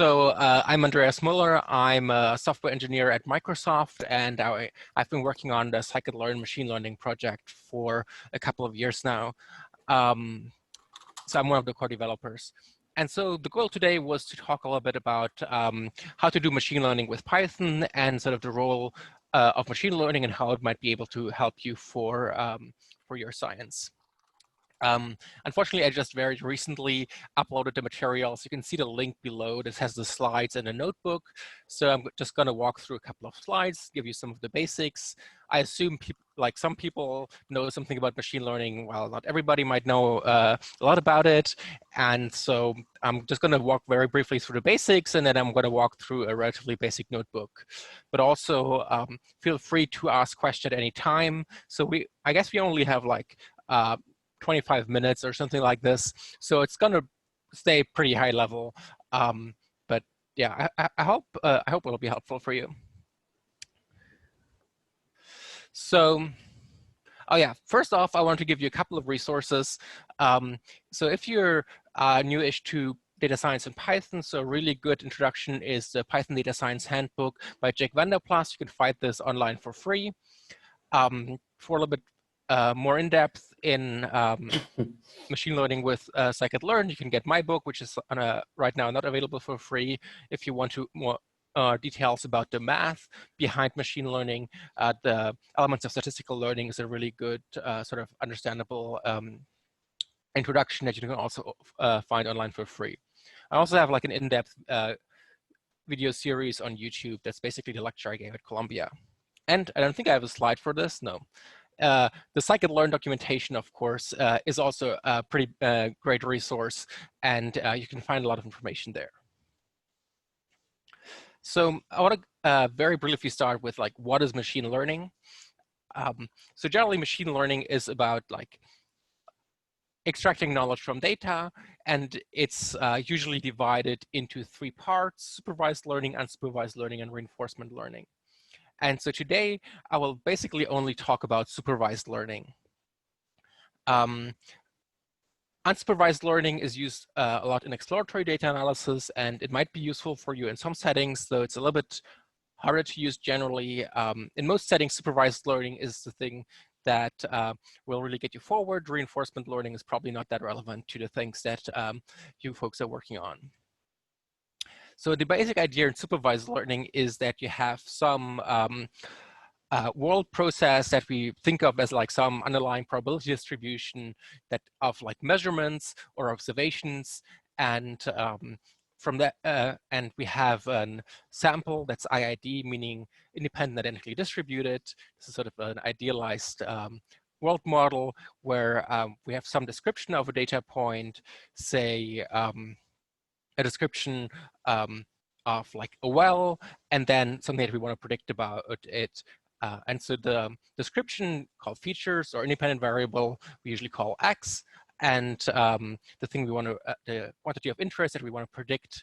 I'm Andreas Mueller. I'm a software engineer at Microsoft, and I've been working on the scikit-learn machine learning project for a couple of years now. So I'm one of the core developers. And so the goal today was to talk a little bit about how to do machine learning with Python and sort of the role of machine learning and how it might be able to help you for your science. Unfortunately, I just very recently uploaded the materials. You can see the link below. This has the slides and a notebook. So I'm just going to walk through a couple of slides, give you some of the basics. I assume some people know something about machine learning, while not everybody might know a lot about it. And so I'm just going to walk very briefly through the basics, and then I'm going to walk through a relatively basic notebook. But also feel free to ask questions at any time. So I guess we only have like 25 minutes or something like this. So it's going to stay pretty high level. But yeah, I hope it'll be helpful for you. So, oh yeah, first off, I want to give you a couple of resources. So if you're newish to data science in Python, so a really good introduction is the Python Data Science Handbook by Jake Vanderplas. You can find this online for free. For a little bit more in-depth in machine learning with scikit-learn, you can get my book, which is right now not available for free. If you want to more details about the math behind machine learning, the elements of statistical learning is a really good sort of understandable introduction that you can also find online for free. I also have like an in-depth video series on YouTube that's basically the lecture I gave at Columbia. And I don't think I have a slide for this, no. The scikit-learn documentation, of course, is also a pretty great resource, and you can find a lot of information there. So I want to very briefly start with like, what is machine learning? So generally, machine learning is about like extracting knowledge from data, and it's usually divided into 3 parts: supervised learning, unsupervised learning, and reinforcement learning. And so today, I will basically only talk about supervised learning. Unsupervised learning is used a lot in exploratory data analysis, and it might be useful for you in some settings, though it's a little bit harder to use generally. In most settings, supervised learning is the thing that will really get you forward. Reinforcement learning is probably not that relevant to the things that you folks are working on. So the basic idea in supervised learning is that you have some world process that we think of as like some underlying probability distribution that of like measurements or observations, and from that, and we have a sample that's IID, meaning independent identically distributed. This is sort of an idealized world model where we have some description of a data point, say a description of like a well, and then something that we want to predict about it. And so the description called features or independent variable, we usually call X. And the thing we want to, the quantity of interest that we want to predict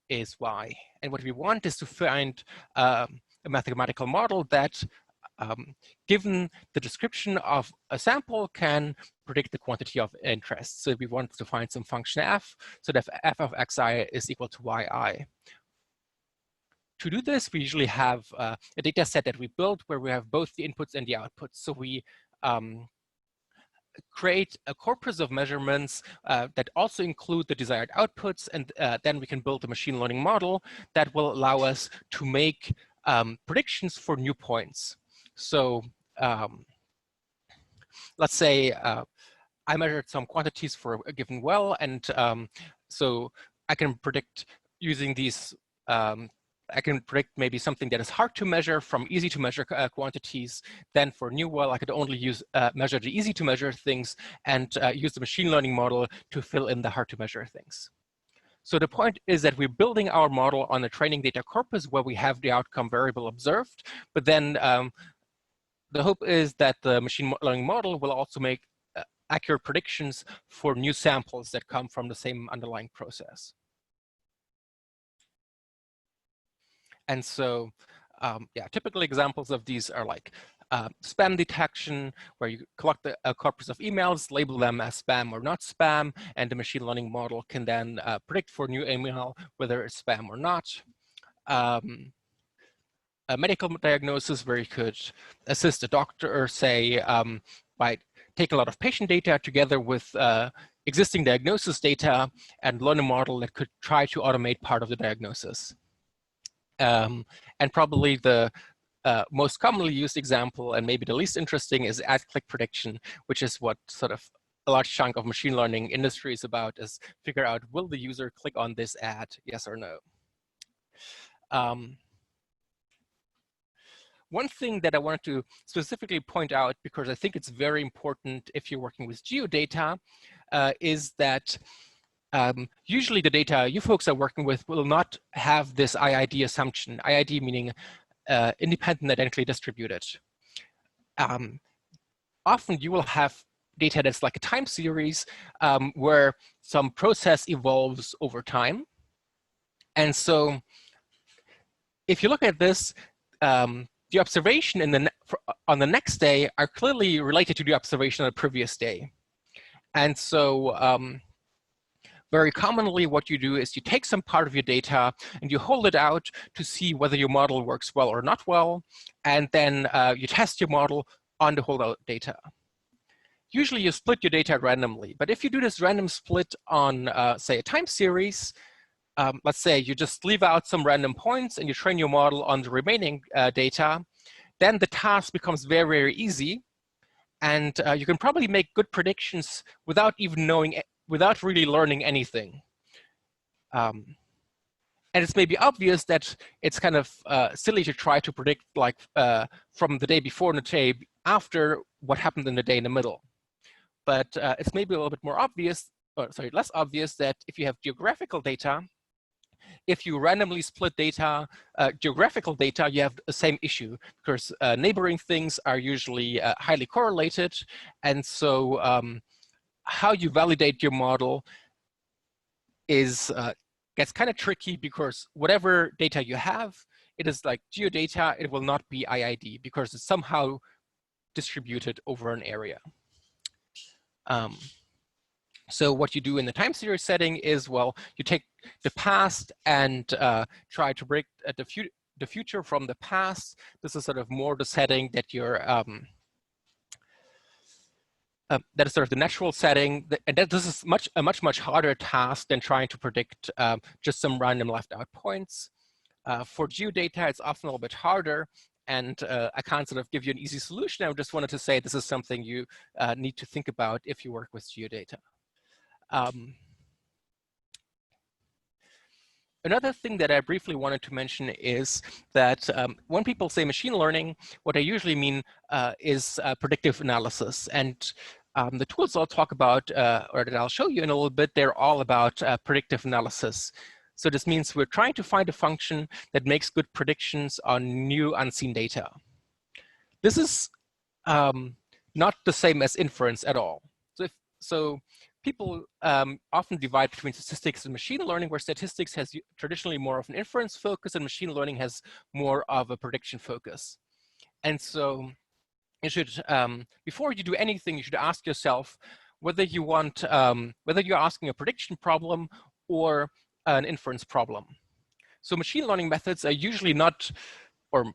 is Y. And what we want is to find a mathematical model that, given the description of a sample, can predict the quantity of interest. So we want to find some function f, so that f of xi is equal to yi. To do this, we usually have a data set that we build where we have both the inputs and the outputs. So we create a corpus of measurements that also include the desired outputs, and then we can build a machine learning model that will allow us to make predictions for new points. So let's say I measured some quantities for a given well, and so I can predict using these, I can predict maybe something that is hard to measure from easy to measure quantities. Then for new well, I could only use measure the easy to measure things and use the machine learning model to fill in the hard to measure things. So the point is that we're building our model on a training data corpus where we have the outcome variable observed, but then the hope is that the machine learning model will also make accurate predictions for new samples that come from the same underlying process. And so, yeah, typical examples of these are like spam detection, where you collect a corpus of emails, label them as spam or not spam, and the machine learning model can then predict for new email whether it's spam or not. A medical diagnosis where you could assist a doctor, say, by taking a lot of patient data together with existing diagnosis data and learn a model that could try to automate part of the diagnosis. And probably the most commonly used example, and maybe the least interesting, is ad click prediction, which is what sort of a large chunk of machine learning industry is about, is figure out, will the user click on this ad, yes or no? One thing that I wanted to specifically point out, because I think it's very important if you're working with geodata, is that usually the data you folks are working with will not have this IID assumption, IID meaning independent identically distributed. Often you will have data that's like a time series where some process evolves over time. And so if you look at this, the observation on the next day are clearly related to the observation on the previous day. And so very commonly what you do is you take some part of your data and you hold it out to see whether your model works well or not well, and then you test your model on the holdout data. Usually you split your data randomly, but if you do this random split on, say, a time series, let's say you just leave out some random points and you train your model on the remaining data, then the task becomes very, very easy. And you can probably make good predictions without even knowing, without really learning anything. And it's maybe obvious that it's kind of silly to try to predict like from the day before and the day after what happened in the day in the middle. But it's maybe a little bit more obvious, or sorry, less obvious, that if you have geographical data, if you randomly split data, geographical data, you have the same issue, because neighboring things are usually highly correlated. And so how you validate your model is gets kind of tricky, because whatever data you have, it is like geodata, it will not be IID because it's somehow distributed over an area. So what you do in the time series setting is, well, you take the past and try to predict the future from the past. This is sort of more the setting that you're, that is sort of the natural setting. And this is a much harder task than trying to predict just some random left out points. For geodata, it's often a little bit harder. And I can't sort of give you an easy solution. I just wanted to say this is something you need to think about if you work with geodata. Another thing that I briefly wanted to mention is that when people say machine learning, what I usually mean is predictive analysis. And the tools I'll talk about, or that I'll show you in a little bit, they're all about predictive analysis. So this means we're trying to find a function that makes good predictions on new unseen data. This is not the same as inference at all. So people often divide between statistics and machine learning, where statistics has traditionally more of an inference focus and machine learning has more of a prediction focus. And so you should, before you do anything, you should ask yourself whether you want, whether you're asking a prediction problem or an inference problem. So machine learning methods are usually not, or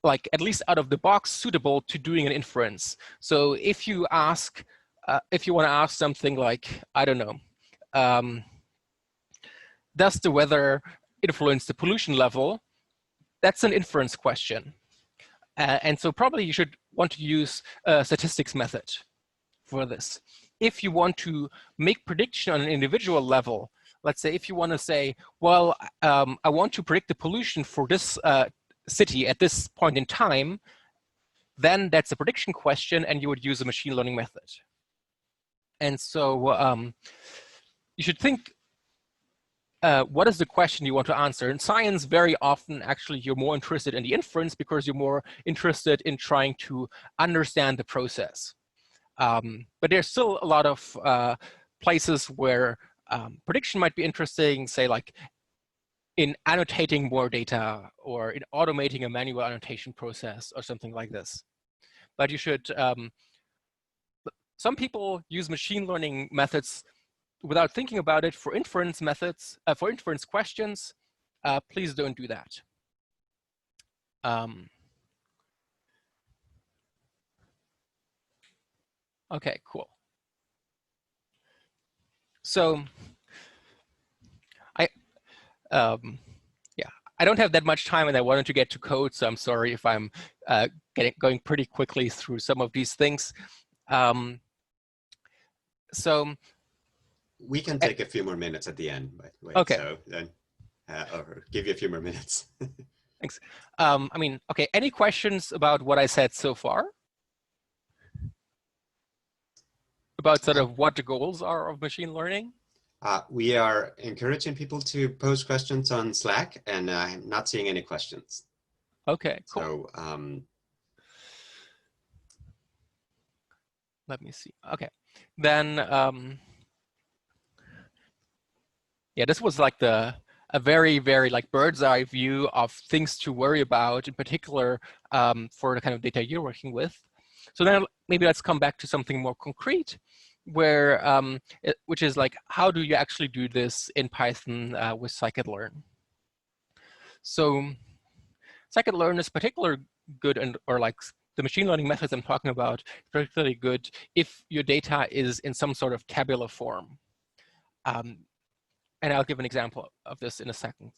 like at least out of the box, suitable to doing an inference. So if you ask, if you want to ask something like, I don't know, does the weather influence the pollution level? That's an inference question. And so probably you should want to use a statistics method for this. If you want to make prediction on an individual level, let's say if you want to say, well, I want to predict the pollution for this city at this point in time, then that's a prediction question and you would use a machine learning method. And so you should think, what is the question you want to answer? In science, very often, actually, you're more interested in the inference because you're more interested in trying to understand the process. But there's still a lot of places where prediction might be interesting, say like in annotating more data or in automating a manual annotation process or something like this. But you should, some people use machine learning methods without thinking about it for inference methods, for inference questions. Please don't do that. Okay, cool. So yeah, I don't have that much time and I wanted to get to code, so I'm sorry if I'm going pretty quickly through some of these things. So we can take a few more minutes at the end, by the way. Okay. So then, or give you a few more minutes. Thanks. I mean, okay, any questions about what I said so far? About sort of what the goals are of machine learning? We are encouraging people to post questions on Slack, and I'm not seeing any questions. Okay, cool. So let me see. Okay, then yeah, this was like a very, very like bird's eye view of things to worry about, in particular for the kind of data you're working with. So then maybe let's come back to something more concrete, where which is like, how do you actually do this in Python with scikit-learn? So scikit-learn is particularly good, and or like the machine learning methods I'm talking about, particularly good if your data is in some sort of tabular form. And I'll give an example of this in a second.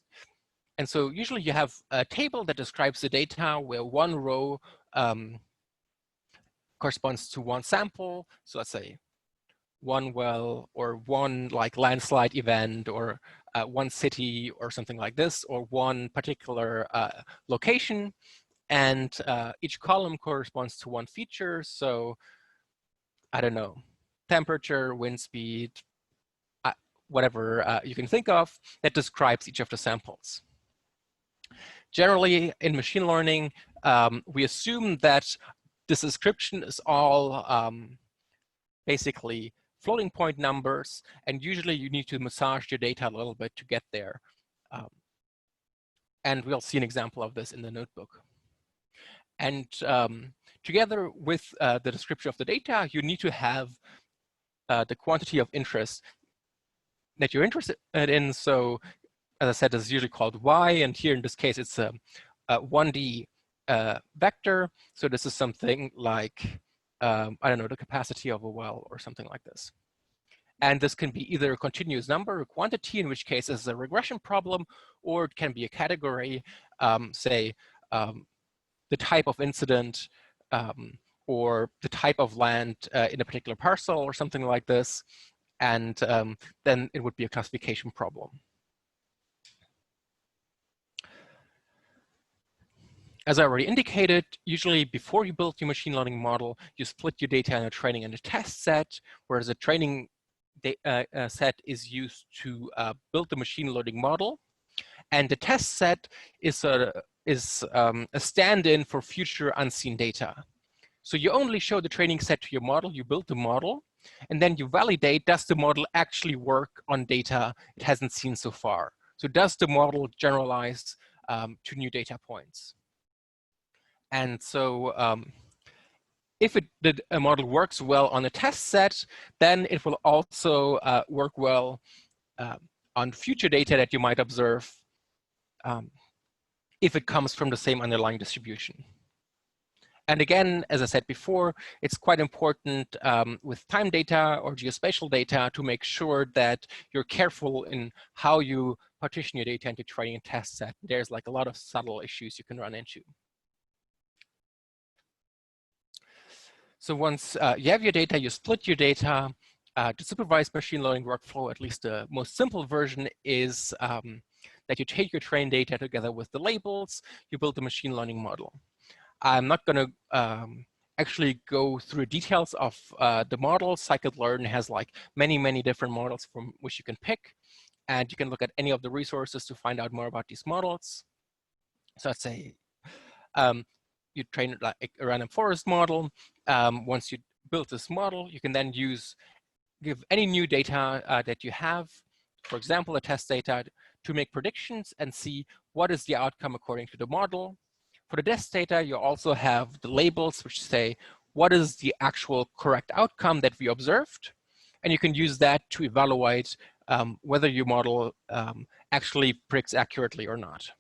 And so usually you have a table that describes the data where one row corresponds to one sample. So let's say one well or one like landslide event or one city or something like this, or one particular location. And each column corresponds to one feature. So I don't know, temperature, wind speed, whatever you can think of that describes each of the samples. Generally, in machine learning, we assume that this description is all basically floating point numbers, and usually you need to massage your data a little bit to get there. And we'll see an example of this in the notebook. And together with the description of the data, you need to have the quantity of interest that you're interested in. So as I said, it's usually called y, and here in this case, it's a 1D vector. So this is something like, I don't know, the capacity of a well or something like this. And this can be either a continuous number or quantity, in which case it's a regression problem, or it can be a category, say, the type of incident, or the type of land in a particular parcel or something like this. And then it would be a classification problem. As I already indicated, usually before you build your machine learning model, you split your data in a training and a test set, whereas a training set is used to build the machine learning model. And the test set is a stand-in for future unseen data. So you only show the training set to your model, you build the model, and then you validate, does the model actually work on data it hasn't seen so far? So does the model generalize to new data points? And so if a model works well on a test set, then it will also work well on future data that you might observe if it comes from the same underlying distribution. And again, as I said before, it's quite important with time data or geospatial data to make sure that you're careful in how you partition your data into training and test set. There's like a lot of subtle issues you can run into. So once you have your data, you split your data. The supervised machine learning workflow, at least the most simple version, is that you take your trained data together with the labels, you build the machine learning model. I'm not going to actually go through details of the model. Scikit-learn has like many, many different models from which you can pick. And you can look at any of the resources to find out more about these models. So let's say you train like a random forest model. Once you build this model, you can then give any new data that you have, for example, a test data, to make predictions and see what is the outcome according to the model. For the test data, you also have the labels which say what is the actual correct outcome that we observed. And you can use that to evaluate whether your model actually predicts accurately or not.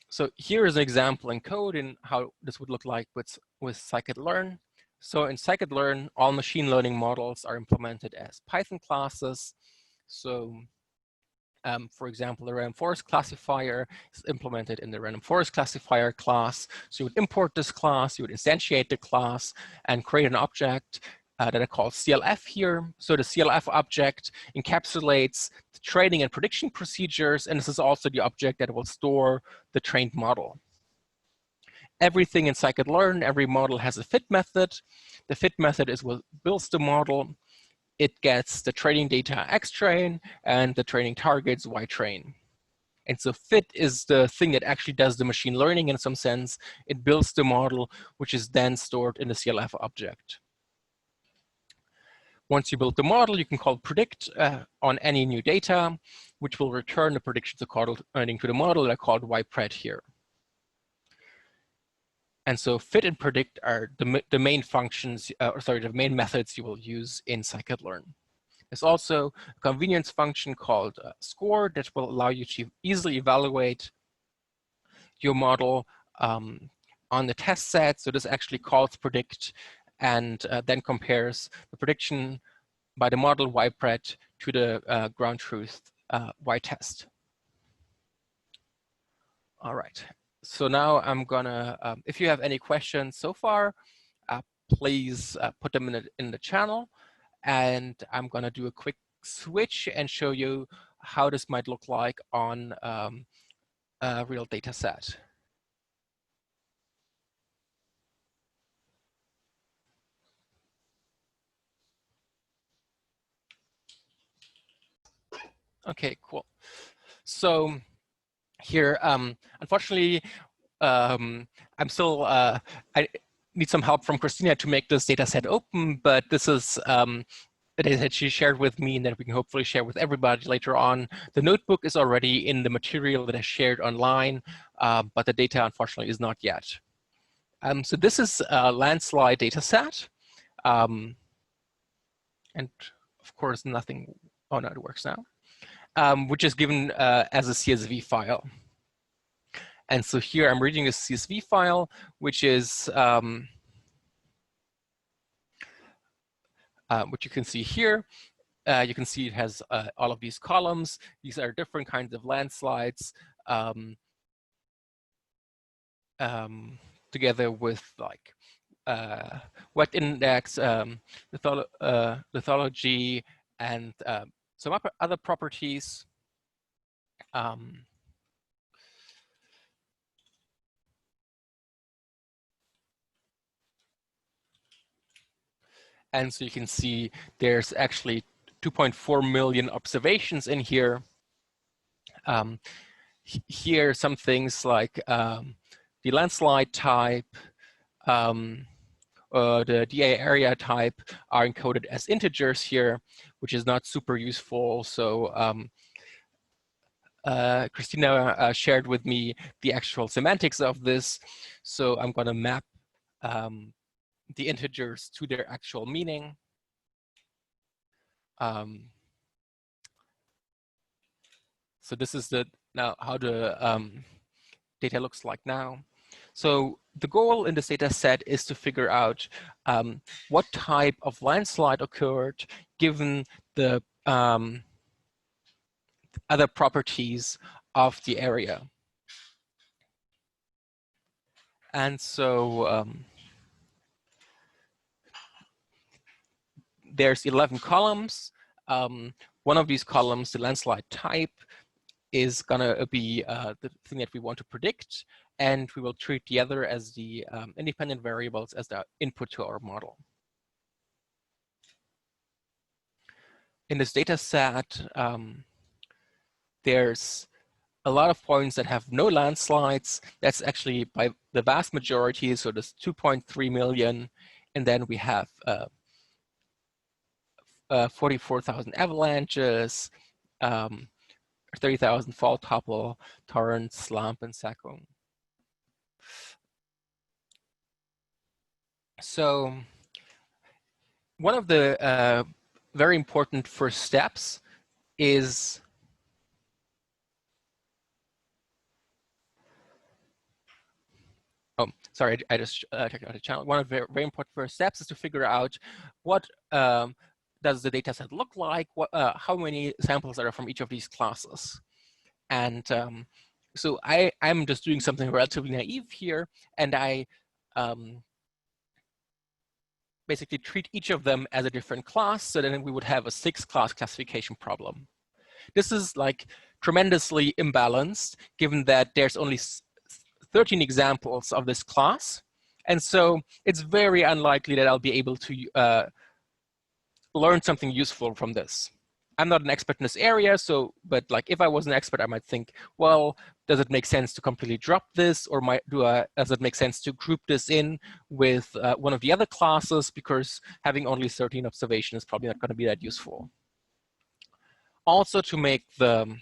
So here is an example in code in how this would look like with scikit-learn. So in scikit-learn, all machine learning models are implemented as Python classes. So for example, the random forest classifier is implemented in the random forest classifier class. So you would import this class, you would instantiate the class, and create an object that I call CLF here. So the CLF object encapsulates the training and prediction procedures, and this is also the object that will store the trained model. Everything in scikit-learn, every model has a fit method. The fit method is what builds the model. It gets the training data xtrain and the training targets ytrain. And so fit is the thing that actually does the machine learning in some sense. It builds the model, which is then stored in the CLF object. Once you build the model, you can call predict on any new data, which will return the predictions according to the model that are called ypred here. And so fit and predict are the main functions, the main methods you will use in scikit-learn. There's also a convenience function called score that will allow you to easily evaluate your model on the test set. So this actually calls predict and then compares the prediction by the model ypred to the ground truth ytest. All right. So now I'm gonna, if you have any questions so far, please put them in the channel. And I'm gonna do a quick switch and show you how this might look like on a real data set. Okay, cool. So here, unfortunately, I'm still, I need some help from Christina to make this data set open, but this is the data that she shared with me and that we can hopefully share with everybody later on. The notebook is already in the material that I shared online, but the data unfortunately is not yet. So this is a landslide data set. And of course nothing, oh no, it works now, which is given as a CSV file. And so here I'm reading a CSV file, which is what you can see here. You can see it has all of these columns. These are different kinds of landslides together with like wet index, lithology, and some other properties. And so you can see there's actually 2.4 million observations in here. Here are some things like the landslide type, the DA area type are encoded as integers here, which is not super useful. So Christina shared with me the actual semantics of this. So I'm going to map the integers to their actual meaning. So this is now how the data looks like now. So the goal in this data set is to figure out what type of landslide occurred given the other properties of the area. And so there's 11 columns. One of these columns, the landslide type, is gonna be the thing that we want to predict, and we will treat the other as the independent variables as the input to our model. In this data set, there's a lot of points that have no landslides. That's actually by the vast majority, so there's 2.3 million. And then we have 44,000 avalanches, 30,000 fault topple, torrent, slump, and Sakung. So one of the very important first steps is oh, sorry, I just checked out the channel. One of the very important first steps is to figure out what does the data set look like, what, how many samples are from each of these classes. And so I'm just doing something relatively naive here, and I basically treat each of them as a different class, so then we would have a 6-class classification problem. This is like tremendously imbalanced, given that there's only 13 examples of this class. And so it's very unlikely that I'll be able to learn something useful from this. I'm not an expert in this area, so, but like if I was an expert, I might think, well, does it make sense to completely drop this, or does it make sense to group this in with one of the other classes, because having only 13 observations is probably not going to be that useful. Also, to make the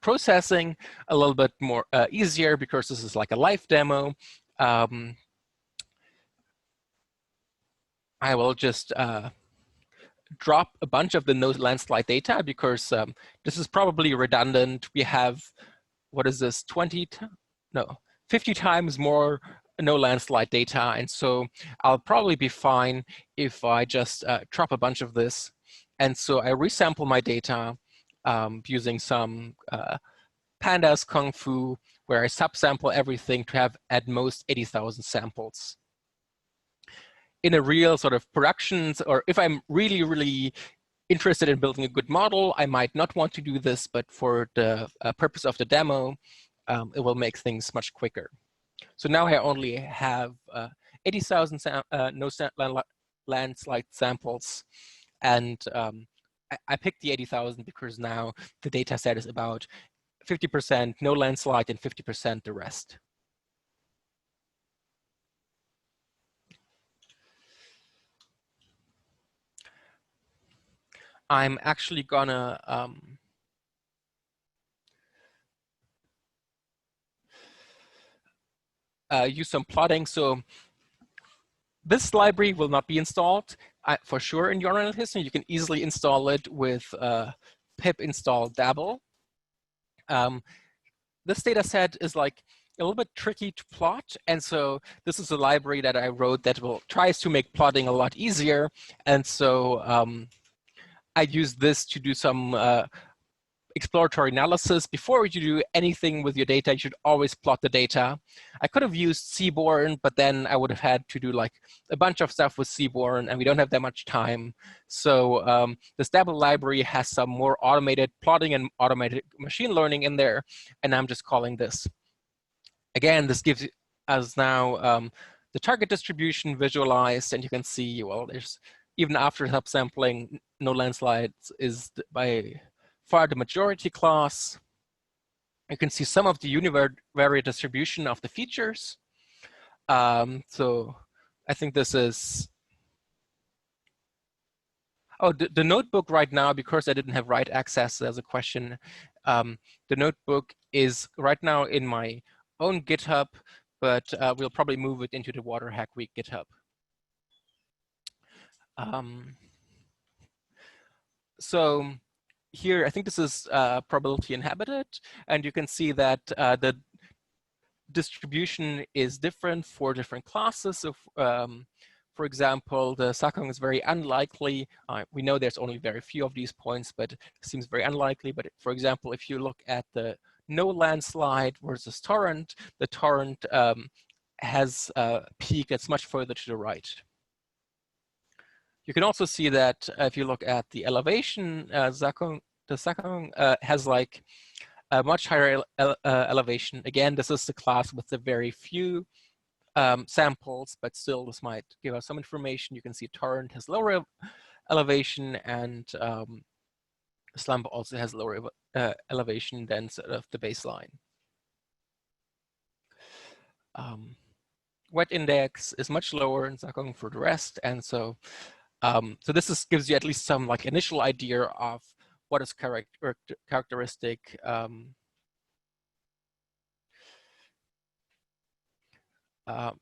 processing a little bit more easier, because this is like a live demo, I will just drop a bunch of the no landslide data, because this is probably redundant. We have, what is this, 50 times more no landslide data. And so I'll probably be fine if I just drop a bunch of this. And so I resample my data using some pandas kung fu, where I subsample everything to have at most 80,000 samples. In a real sort of productions, or if I'm really, really interested in building a good model, I might not want to do this, but for the purpose of the demo, it will make things much quicker. So now I only have 80,000 no landslide samples, and I picked the 80,000 because now the data set is about 50% no landslide and 50% the rest. I'm actually gonna use some plotting. So this library will not be installed for sure in your history. You can easily install it with pip install dabble. This data set is like a little bit tricky to plot. And so this is a library that I wrote that tries to make plotting a lot easier. And so I use this to do some exploratory analysis. Before you do anything with your data, you should always plot the data. I could have used Seaborn, but then I would have had to do like a bunch of stuff with Seaborn, and we don't have that much time. So the Stable library has some more automated plotting and automated machine learning in there, and I'm just calling this. Again, this gives us now the target distribution visualized, and you can see, well, there's even after subsampling, no landslides is by far the majority class. You can see some of the univariate distribution of the features. So I think this is, oh, the notebook right now, because I didn't have write access, there's a question. The notebook is right now in my own GitHub, but we'll probably move it into the Waterhackweek GitHub. So here, I think this is probability inhabited, and you can see that the distribution is different for different classes. So, for example, the Sakong is very unlikely. We know there's only very few of these points, but it seems very unlikely. But for example, if you look at the no landslide versus torrent, the torrent has a peak that's much further to the right. You can also see that if you look at the elevation, the Sakong has like a much higher elevation. Again, this is the class with the very few samples, but still this might give us some information. You can see torrent has lower elevation, and slump also has lower elevation than sort of the baseline. Wet index is much lower in Sakong for the rest, and so So this gives you at least some like initial idea of what is characteristic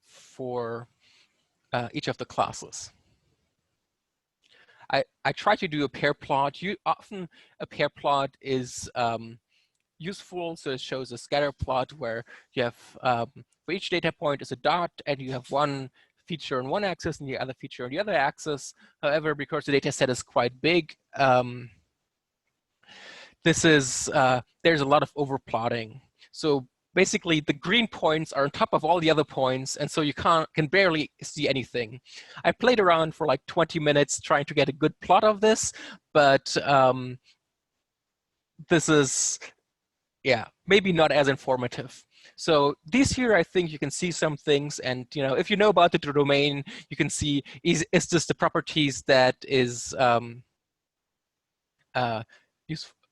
for each of the classes. I try to do a pair plot. Often a pair plot is useful, so it shows a scatter plot where you have for each data point is a dot, and you have one feature on one axis and the other feature on the other axis. However, because the data set is quite big, there's a lot of overplotting. So basically, the green points are on top of all the other points, and so you can barely see anything. I played around for like 20 minutes trying to get a good plot of this, but this is, yeah, maybe not as informative. So these here, I think you can see some things, and if you know about the domain, you can see is this the properties that is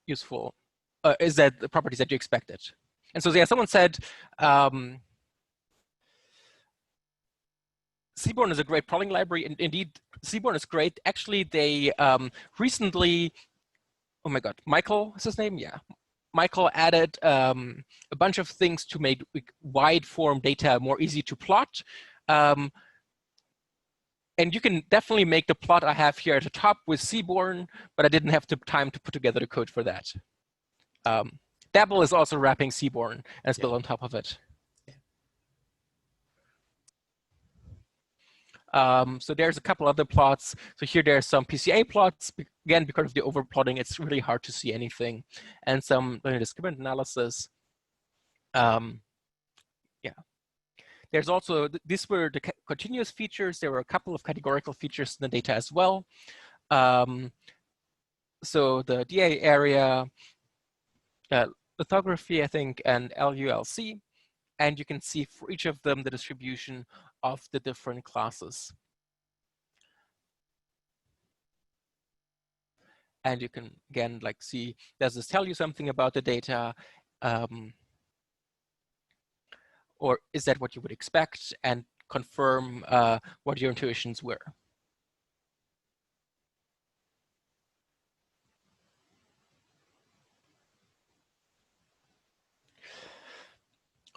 useful? Is that the properties that you expected? And so yeah, someone said Seaborn is a great plotting library, and indeed Seaborn is great. Actually, they recently, oh my God, Michael is his name? Yeah. Michael added a bunch of things to make wide form data more easy to plot. And you can definitely make the plot I have here at the top with Seaborn, but I didn't have the time to put together the code for that. Dabble is also wrapping Seaborn and it's built on top of it. So there's a couple other plots. So here there's some PCA plots. Again, because of the overplotting, it's really hard to see anything. And some discriminant analysis. Yeah. There's also, these were the continuous features. There were a couple of categorical features in the data as well. So the DA area, lithography, I think, and LULC. And you can see for each of them the distribution of the different classes. And you can, again, like see, does this tell you something about the data? Or is that what you would expect? And confirm what your intuitions were.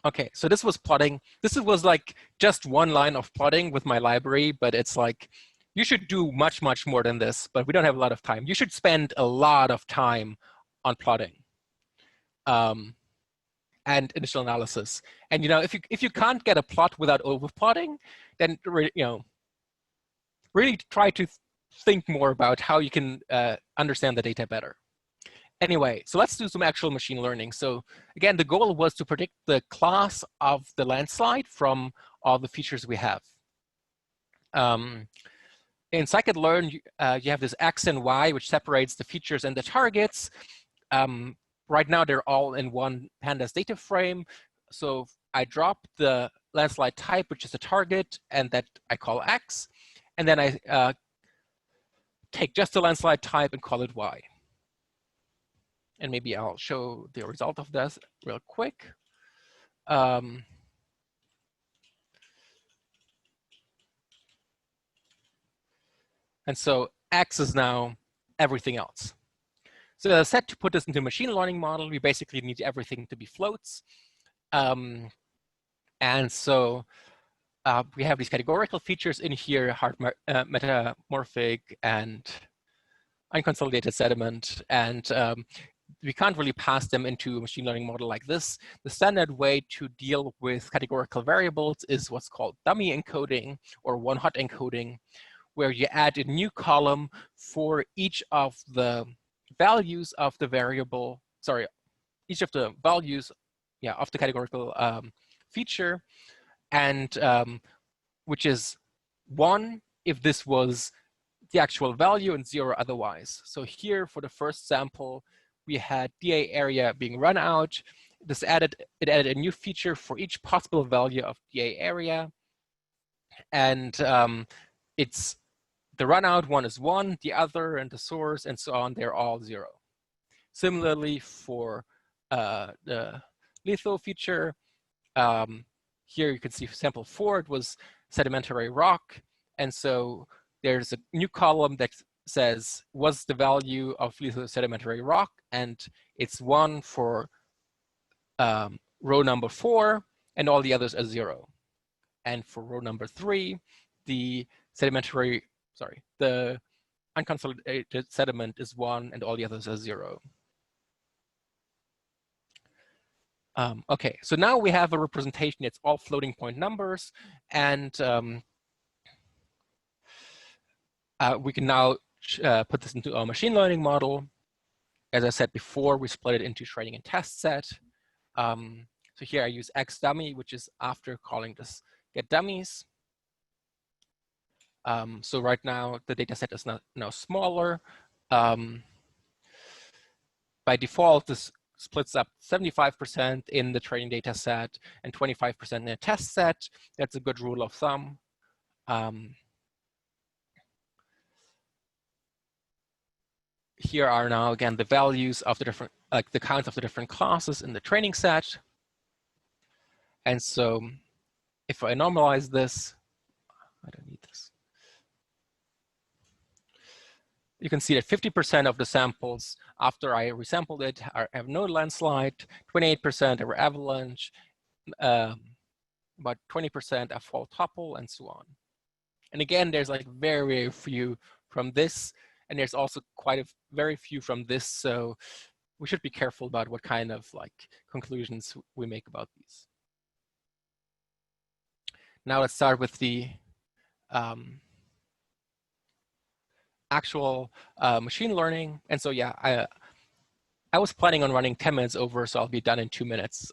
Okay, so this was plotting. This was like just one line of plotting with my library, but it's like, you should do much, much more than this, but we don't have a lot of time. You should spend a lot of time on plotting and initial analysis. And if you can't get a plot without overplotting, then really try to think more about how you can understand the data better. Anyway, so let's do some actual machine learning. So again, the goal was to predict the class of the landslide from all the features we have. In scikit-learn, you have this X and Y, which separates the features and the targets. Right now, they're all in one pandas data frame. So I drop the landslide type, which is a target, and that I call X. And then I take just the landslide type and call it Y. And maybe I'll show the result of this real quick. And so X is now everything else. So as I said, to put this into a machine learning model, we basically need everything to be floats. And so we have these categorical features in here, hard metamorphic and unconsolidated sediment. And we can't really pass them into a machine learning model like this. The standard way to deal with categorical variables is what's called dummy encoding or one-hot encoding, where you add a new column for each of the values of the variable, sorry, each of the values, yeah, of the categorical feature, and which is 1 if this was the actual value and 0 otherwise. So here for the first sample, we had DA area being run out. It added a new feature for each possible value of DA area. And it's the run out one is 1, the other and the source and so on, they're all 0. Similarly for the litho feature, here you can see sample 4, it was sedimentary rock. And so there's a new column that says, what's the value of lethal sedimentary rock? And it's 1 for row number 4, and all the others are 0. And for row number 3, the unconsolidated sediment is 1, and all the others are 0. Okay, so now we have a representation. It's all floating point numbers, and we can now put this into our machine learning model. As I said before, we split it into training and test set. So here I use xDummy, which is after calling this get dummies. So right now the data set is now smaller. By default, this splits up 75% in the training data set and 25% in the test set. That's a good rule of thumb. Here are now again the values of the different, like the counts of the different classes in the training set. And so if I normalize this, I don't need this. You can see that 50% of the samples after I resampled it have no landslide, 28% are avalanche, about 20% are fault topple, and so on. And again, there's like very, very few from this, and there's also very few from this. So we should be careful about what kind of like conclusions we make about these. Now let's start with the actual machine learning. And so yeah, I was planning on running 10 minutes over, so I'll be done in 2 minutes.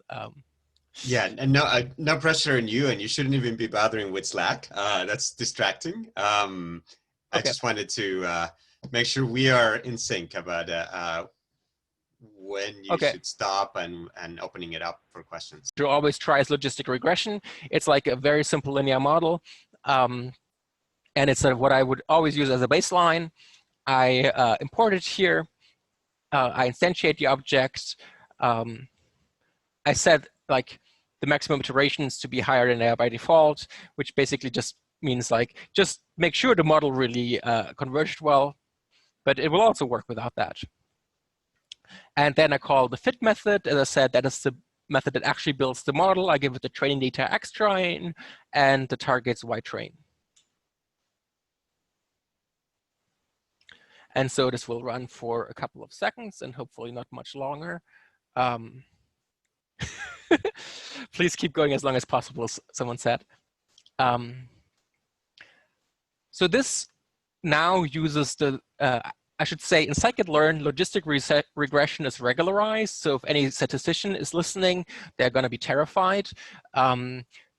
Yeah, and no pressure on you, and you shouldn't even be bothering with Slack. That's distracting. I just wanted to make sure we are in sync about when you should stop and opening it up for questions. You always tries logistic regression. It's like a very simple linear model. And it's what I would always use as a baseline. I import it here. I instantiate the object. I set like the maximum iterations to be higher than they are by default, which basically just means like, just make sure the model really converged well, but it will also work without that. And then I call the fit method. As I said, that is the method that actually builds the model. I give it the training data X train and the targets Y train. And so this will run for a couple of seconds and hopefully not much longer. Please keep going as long as possible, someone said. So this now uses the, I should say in scikit-learn, logistic regression is regularized. So if any statistician is listening, they're gonna be terrified.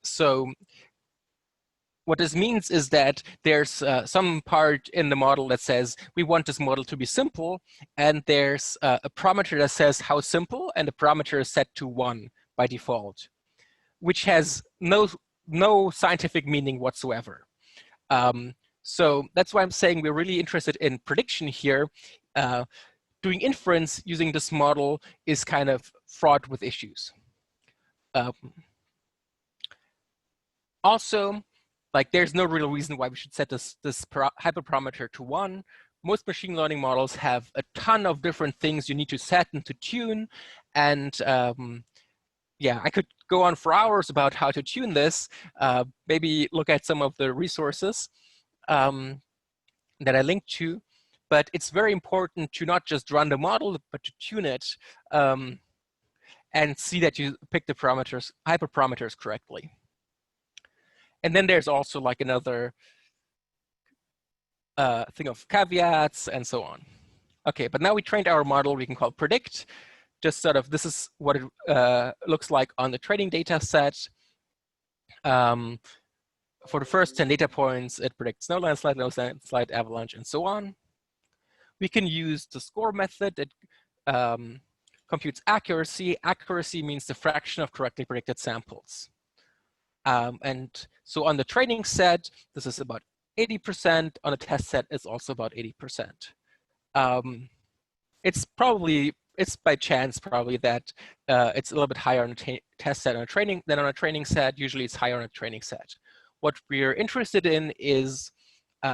So what this means is that there's some part in the model that says we want this model to be simple, and there's a parameter that says how simple, and the parameter is set to 1 by default, which has no scientific meaning whatsoever. So that's why I'm saying we're really interested in prediction here. Doing inference using this model is kind of fraught with issues. Also, like there's no real reason why we should set this hyperparameter to 1. Most machine learning models have a ton of different things you need to set and to tune. And yeah, I could go on for hours about how to tune this. Maybe look at some of the resources that I linked to. But it's very important to not just run the model, but to tune it and see that you pick the parameters, hyperparameters correctly. And then there's also like another thing of caveats and so on. Okay, but now we trained our model, we can call predict. Just sort of, this is what it looks like on the training data set. For the first 10 data points, it predicts no landslide, no landslide, avalanche, and so on. We can use the score method. It computes accuracy. Accuracy means the fraction of correctly predicted samples. And so on the training set, this is about 80%. On a test set, it's also about 80%. It's by chance probably that it's a little bit higher on a test set than on a training set. Usually it's higher on a training set. What we're interested in is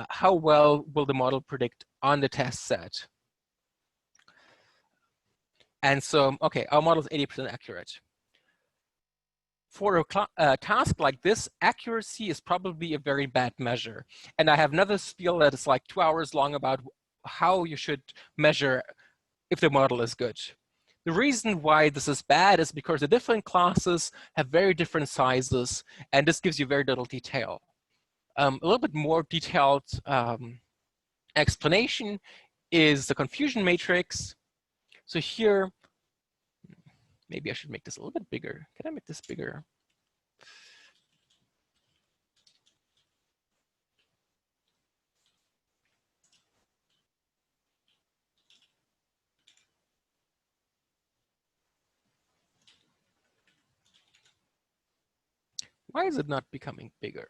how well will the model predict on the test set. And so, okay, our model is 80% accurate. For a task like this, accuracy is probably a very bad measure. And I have another spiel that is like 2 hours long about how you should measure if the model is good. The reason why this is bad is because the different classes have very different sizes, and this gives you very little detail. A little bit more detailed explanation is the confusion matrix. So here, maybe I should make this a little bit bigger. Can I make this bigger? Why is it not becoming bigger?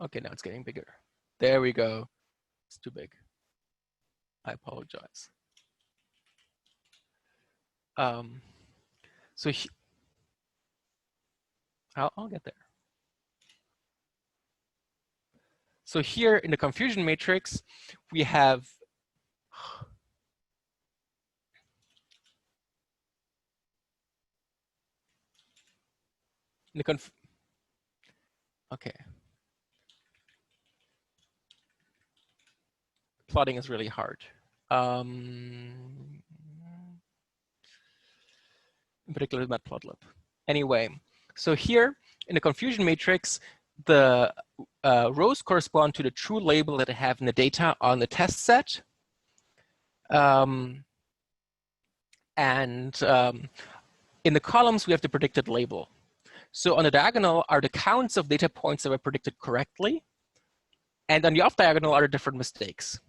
Okay, now it's getting bigger. There we go. It's too big. I apologize. So I'll get there. So here in the confusion matrix, we have okay. Plotting is really hard. In particular, matplotlib. Anyway, so here in the confusion matrix, the rows correspond to the true label that I have in the data on the test set. In the columns, we have the predicted label. So on the diagonal are the counts of data points that were predicted correctly. And on the off diagonal are the different mistakes.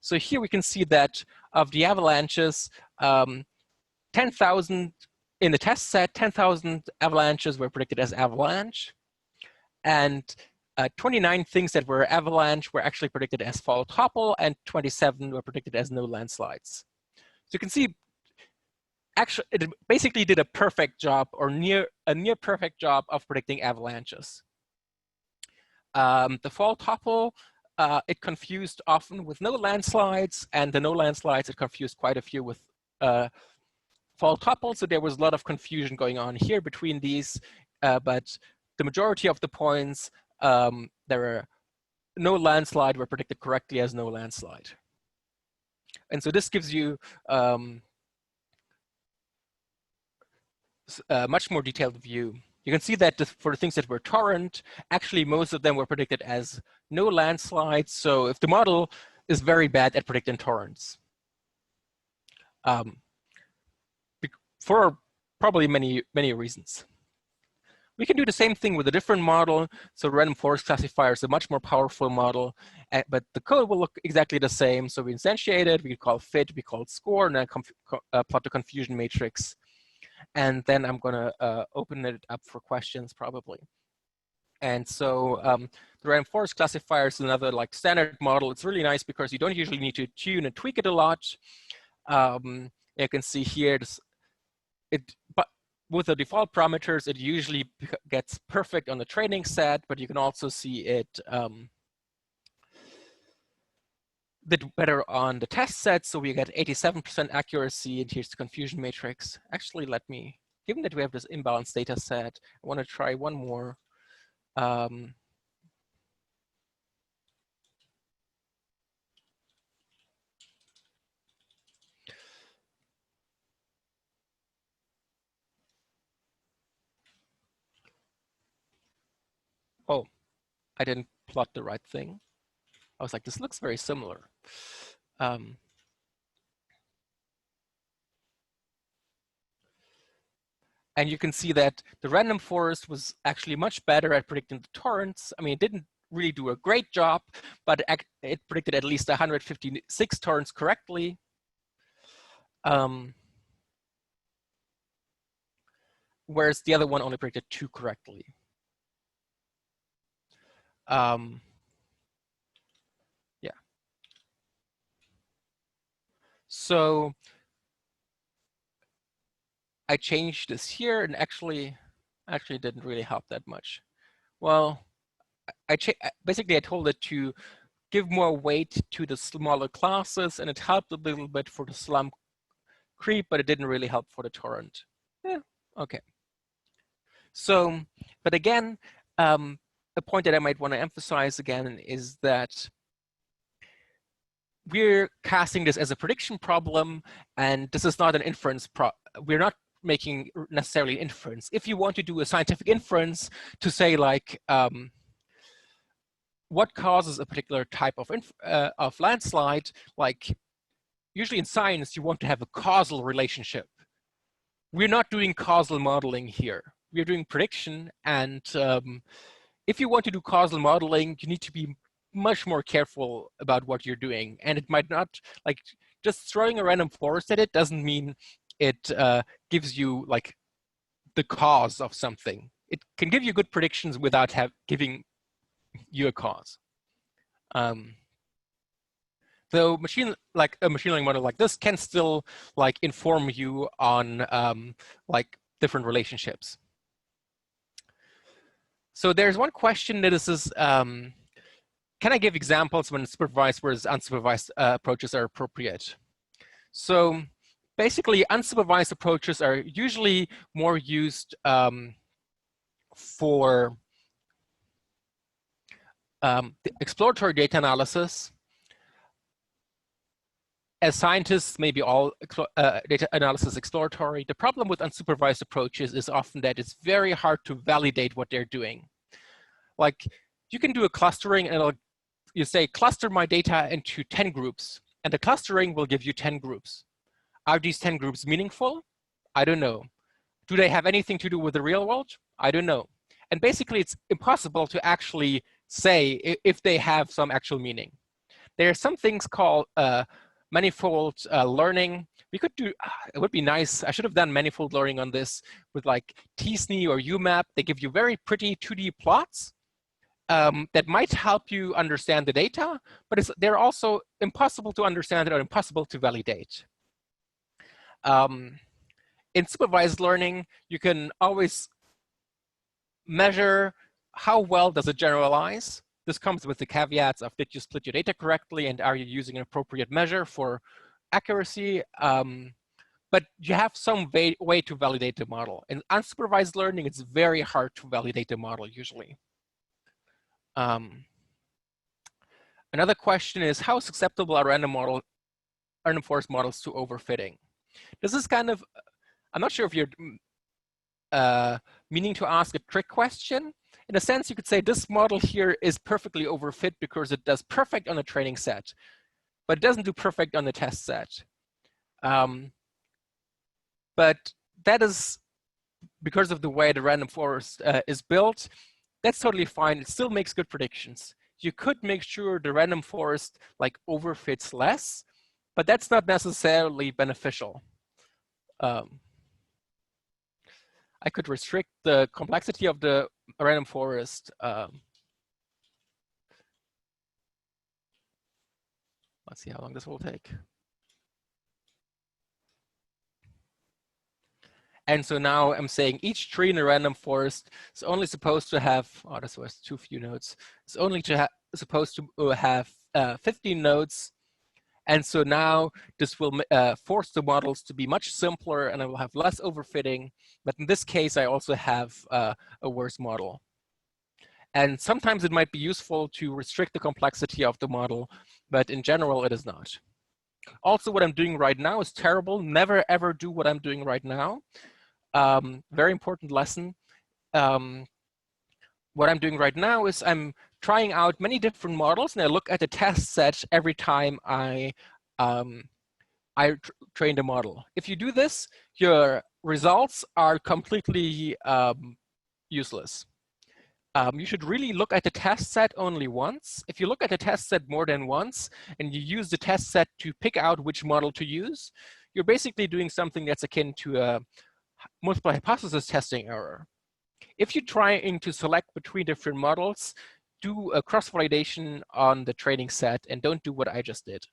So here we can see that of the avalanches, 10,000 in the test set, 10,000 avalanches were predicted as avalanche. And 29 things that were avalanche were actually predicted as fall topple, and 27 were predicted as no landslides. So you can see, actually, it basically did a perfect job, or a near perfect job of predicting avalanches. The fall topple, it confused often with no landslides, and the no landslides, it confused quite a few with fall topple. So there was a lot of confusion going on here between these, but the majority of the points, there were no landslide were predicted correctly as no landslide. And so this gives you a much more detailed view. You can see that for the things that were torrent, actually most of them were predicted as no landslides. So if the model is very bad at predicting torrents, for probably many reasons. We can do the same thing with a different model. So random forest classifier is a much more powerful model, but the code will look exactly the same. So we instantiate it, we call fit, we call score, and then plot the confusion matrix. And then I'm gonna open it up for questions probably. And so the random forest classifier is another like standard model. It's really nice because you don't usually need to tune and tweak it a lot. You can see here, but with the default parameters, it usually gets perfect on the training set, but you can also see it did better on the test set. So we get 87% accuracy, and here's the confusion matrix. Actually, given that we have this imbalanced data set, I want to try one more. Oh, I didn't plot the right thing. I was like, this looks very similar. And you can see that the random forest was actually much better at predicting the torrents. I mean, it didn't really do a great job, but it predicted at least 156 torrents correctly. Whereas the other one only predicted 2 correctly. Yeah. So I changed this here, and actually didn't really help that much. Well, basically I told it to give more weight to the smaller classes, and it helped a little bit for the slump creep, but it didn't really help for the torrent. Yeah, okay. So, but again, a point that I might want to emphasize again is that we're casting this as a prediction problem, and this is not an inference we're not making necessarily an inference. If you want to do a scientific inference to say like, what causes a particular type of landslide, like usually in science, you want to have a causal relationship. We're not doing causal modeling here. We're doing prediction, and if you want to do causal modeling, you need to be much more careful about what you're doing. And it might not, like, just throwing a random forest at it doesn't mean it gives you like the cause of something. It can give you good predictions without giving you a cause. So a machine learning model like this can still like inform you on like different relationships. So there's one question that is, can I give examples when supervised versus unsupervised approaches are appropriate? So basically, unsupervised approaches are usually more used for the exploratory data analysis. As scientists, maybe all data analysis exploratory. The problem with unsupervised approaches is often that it's very hard to validate what they're doing. Like, you can do a clustering, and you say, cluster my data into 10 groups, and the clustering will give you 10 groups. Are these 10 groups meaningful? I don't know. Do they have anything to do with the real world? I don't know. And basically, it's impossible to actually say if they have some actual meaning. There are some things called manifold learning. We could do, it would be nice, I should have done manifold learning on this with like TSNE or UMAP. They give you very pretty 2D plots that might help you understand the data, but they're also impossible to understand or impossible to validate. In supervised learning, you can always measure how well does it generalize. This comes with the caveats of, did you split your data correctly, and are you using an appropriate measure for accuracy? But you have some way to validate the model. In unsupervised learning, it's very hard to validate the model usually. Another question is, how susceptible are random forest models to overfitting? This is kind of, I'm not sure if you're meaning to ask a trick question. In a sense, you could say this model here is perfectly overfit because it does perfect on a training set, but it doesn't do perfect on the test set. But that is because of the way the random forest is built. That's totally fine. It still makes good predictions. You could make sure the random forest like overfits less, but that's not necessarily beneficial. I could restrict the complexity of the random forest. Let's see how long this will take. And so now I'm saying each tree in a random forest is only supposed to have, oh, this was too few nodes. It's only supposed to have 15 nodes. And so now this will force the models to be much simpler, and I will have less overfitting. But in this case, I also have a worse model. And sometimes it might be useful to restrict the complexity of the model, but in general, it is not. Also, what I'm doing right now is terrible. Never, ever do what I'm doing right now. Very important lesson. What I'm doing right now is I'm trying out many different models, and I look at the test set every time I train the model. If you do this, your results are completely useless. You should really look at the test set only once. If you look at the test set more than once, and you use the test set to pick out which model to use, you're basically doing something that's akin to a multiple hypothesis testing error. If you're trying to select between different models, do a cross-validation on the training set and don't do what I just did.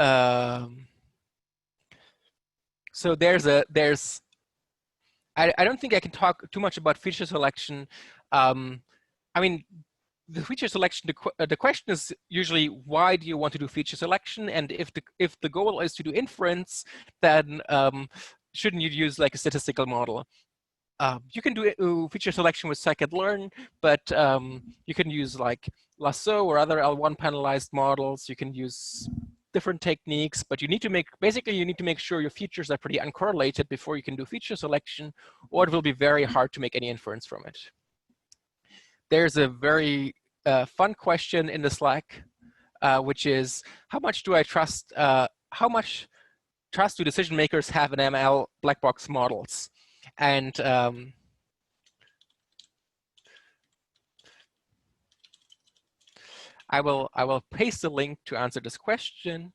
Um, so I don't think I can talk too much about feature selection. I mean, the feature selection, the question is usually, why do you want to do feature selection? And if the goal is to do inference, then shouldn't you use like a statistical model? You can do feature selection with scikit-learn, but you can use like Lasso or other L1 panelized models. You can use different techniques, but you need to make sure your features are pretty uncorrelated before you can do feature selection, or it will be very hard to make any inference from it. There's a very fun question in the Slack, which is, how much do I trust, how much trust do decision makers have in ML black box models? And I will paste the link to answer this question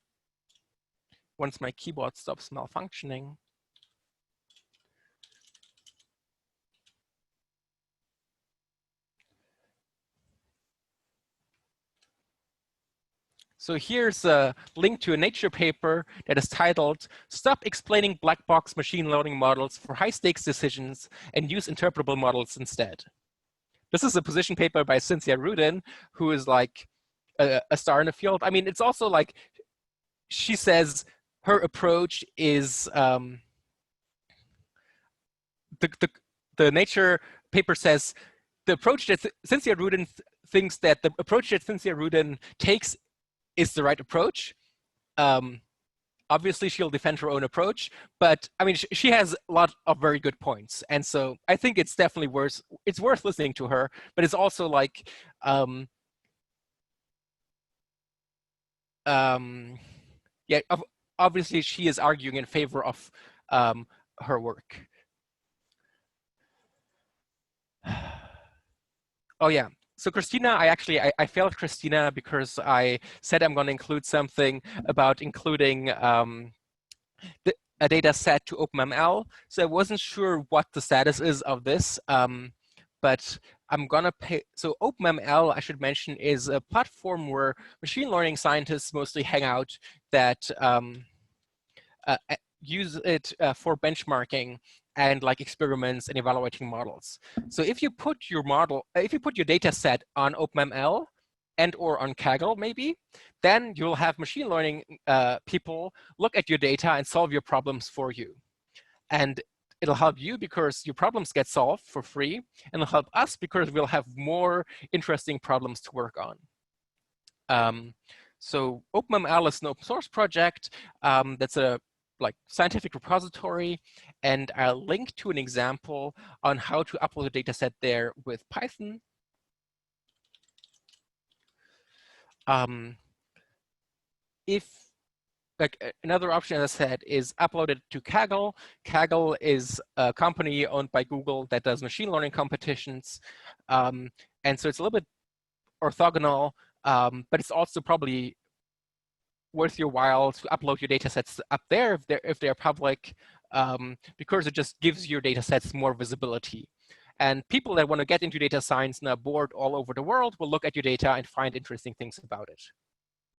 once my keyboard stops malfunctioning. So here's a link to a Nature paper that is titled, "Stop Explaining Black Box Machine Learning Models for High-Stakes Decisions and Use Interpretable Models Instead." This is a position paper by Cynthia Rudin, who is like a star in the field. I mean, it's also like, she says her approach is, the Nature paper says, the approach that Cynthia Rudin thinks that the approach that Cynthia Rudin takes is the right approach. Obviously, she'll defend her own approach, but I mean, she has a lot of very good points, and so I think it's definitely worth listening to her. But it's also like, yeah, obviously she is arguing in favor of her work. Oh yeah. So Christina, I failed Christina because I said I'm going to include something about including a data set to OpenML. So I wasn't sure what the status is of this, but I'm gonna pay. So OpenML, I should mention, is a platform where machine learning scientists mostly hang out that use it for benchmarking and like experiments and evaluating models. So if you put your data set on OpenML and or on Kaggle maybe, then you'll have machine learning people look at your data and solve your problems for you. And it'll help you because your problems get solved for free, and it'll help us because we'll have more interesting problems to work on. So OpenML is an open source project that's a scientific repository, and I'll link to an example on how to upload a data set there with Python. If another option, as I said, is upload it to Kaggle. Kaggle is a company owned by Google that does machine learning competitions. And so it's a little bit orthogonal, but it's also probably worth your while to upload your data sets up there if they're public, because it just gives your data sets more visibility. And people that want to get into data science and are bored all over the world will look at your data and find interesting things about it.